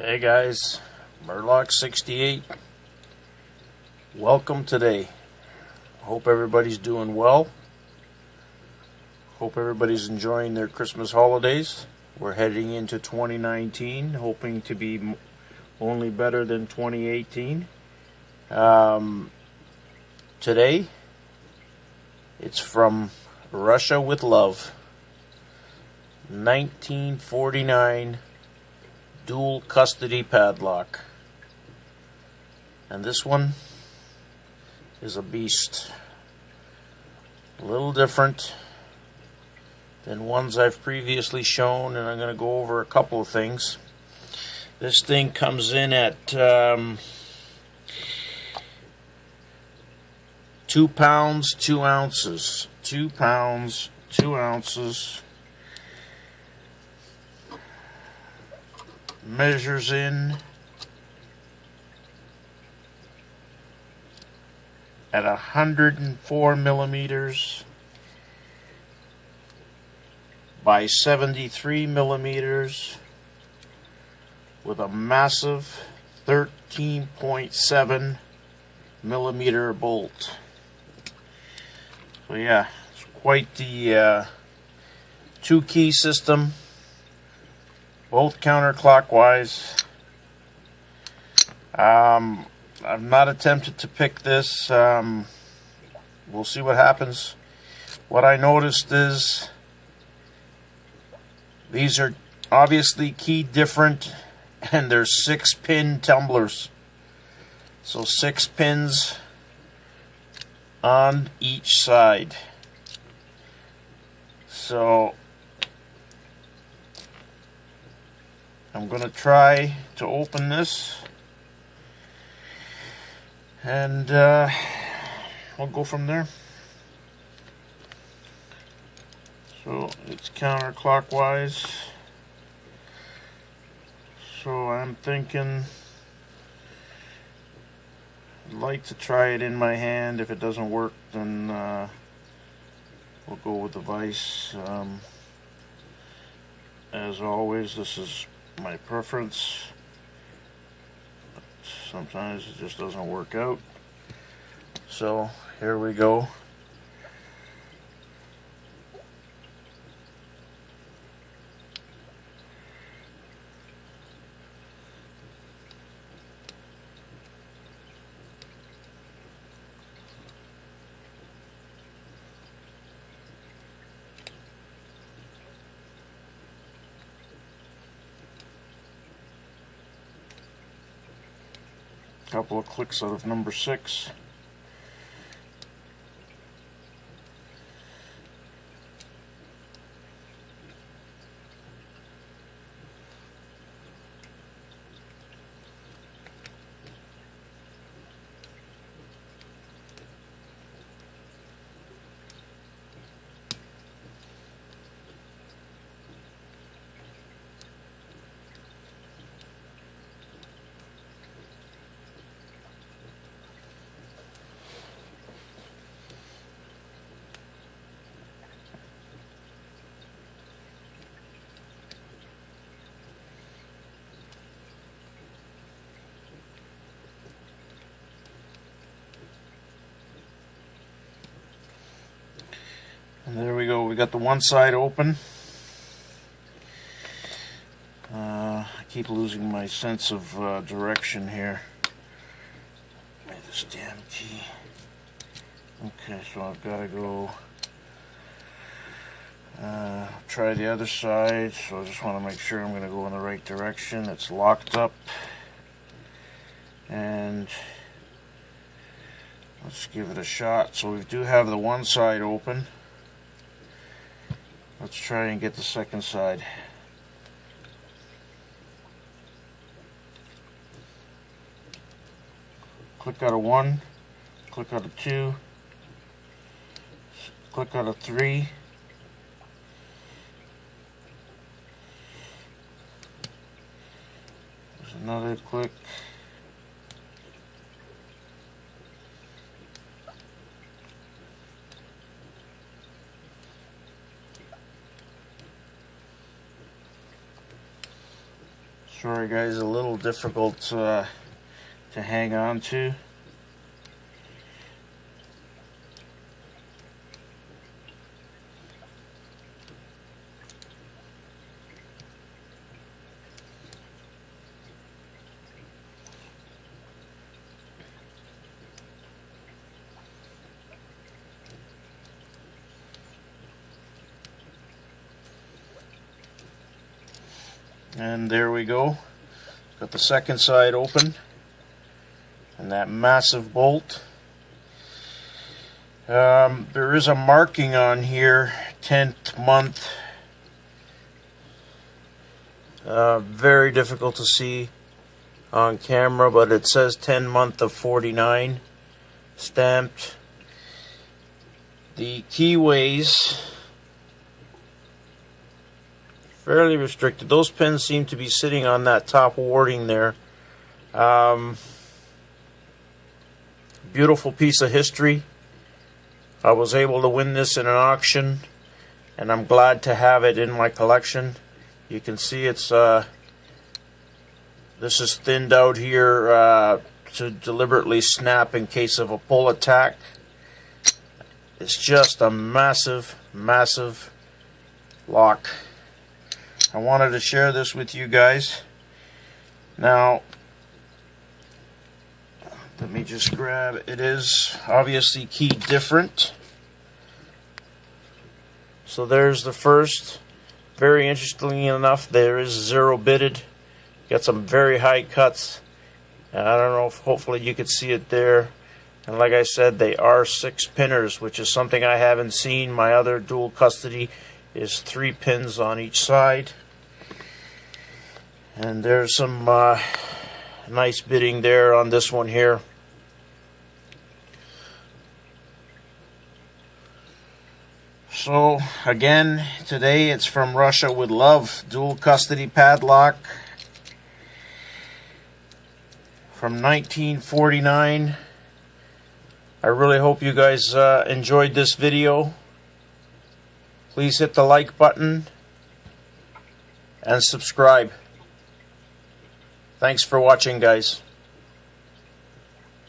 Hey guys, Mur-Lock 68. Welcome today. Hope everybody's doing well. Hope everybody's enjoying their Christmas holidays. We're heading into 2019, hoping to be only better than 2018. Today, it's from Russia with Love, 1949 dual custody padlock. And this one is a beast. A little different than ones I've previously shown, and I'm going to go over a couple of things. This thing comes in at 2 pounds 2 ounces. 2 pounds 2 ounces. Measures in at 104 millimeters by 73 millimeters with a massive 13.7 millimeter bolt. So yeah, it's quite the two-key system. Both counterclockwise. I've not attempted to pick this. We'll see what happens. What I noticed is these are obviously keyed different, and there's 6-pin tumblers. So 6 pins on each side. So I'm going to try to open this, and we'll go from there. So it's counterclockwise, so I'm thinking I'd like to try it in my hand. If it doesn't work, then we'll go with the vise. As always, this is my preference, but sometimes it just doesn't work out. So here we go. Couple of clicks out of number 6. And there we go. We got the one side open. I keep losing my sense of direction here. Give me this damn key. Okay, so I've got to go try the other side. So I just want to make sure I'm going to go in the right direction. It's locked up. And let's give it a shot. So we do have the one side open. Let's try and get the second side. Click out of 1, click out of 2, click out of 3. There's another click. Sorry guys, a little difficult to hang on to. And there we go. Got the second side open. And that massive bolt. There is a marking on here, 10th month. Very difficult to see on camera, but it says 10 month of 49 stamped. The keyways fairly restricted. Those pins seem to be sitting on that top warding there. Beautiful piece of history. I was able to win this in an auction, and I'm glad to have it in my collection. You can see it's this is thinned out here to deliberately snap in case of a pull attack. It's just a massive, massive lock. I wanted to share this with you guys. Now, let me just grab, it is obviously keyed different. So there's the first. Very interestingly enough, there is 0 bitted. Got some very high cuts. And I don't know if hopefully you could see it there. And like I said, they are 6 pinners, which is something I haven't seen. My other dual custody is 3 pins on each side. And there's some nice bidding there on this one here. So again, today it's from Russia with love. Dual custody padlock from 1949. I really hope you guys enjoyed this video. Please hit the like button and subscribe. Thanks for watching, guys.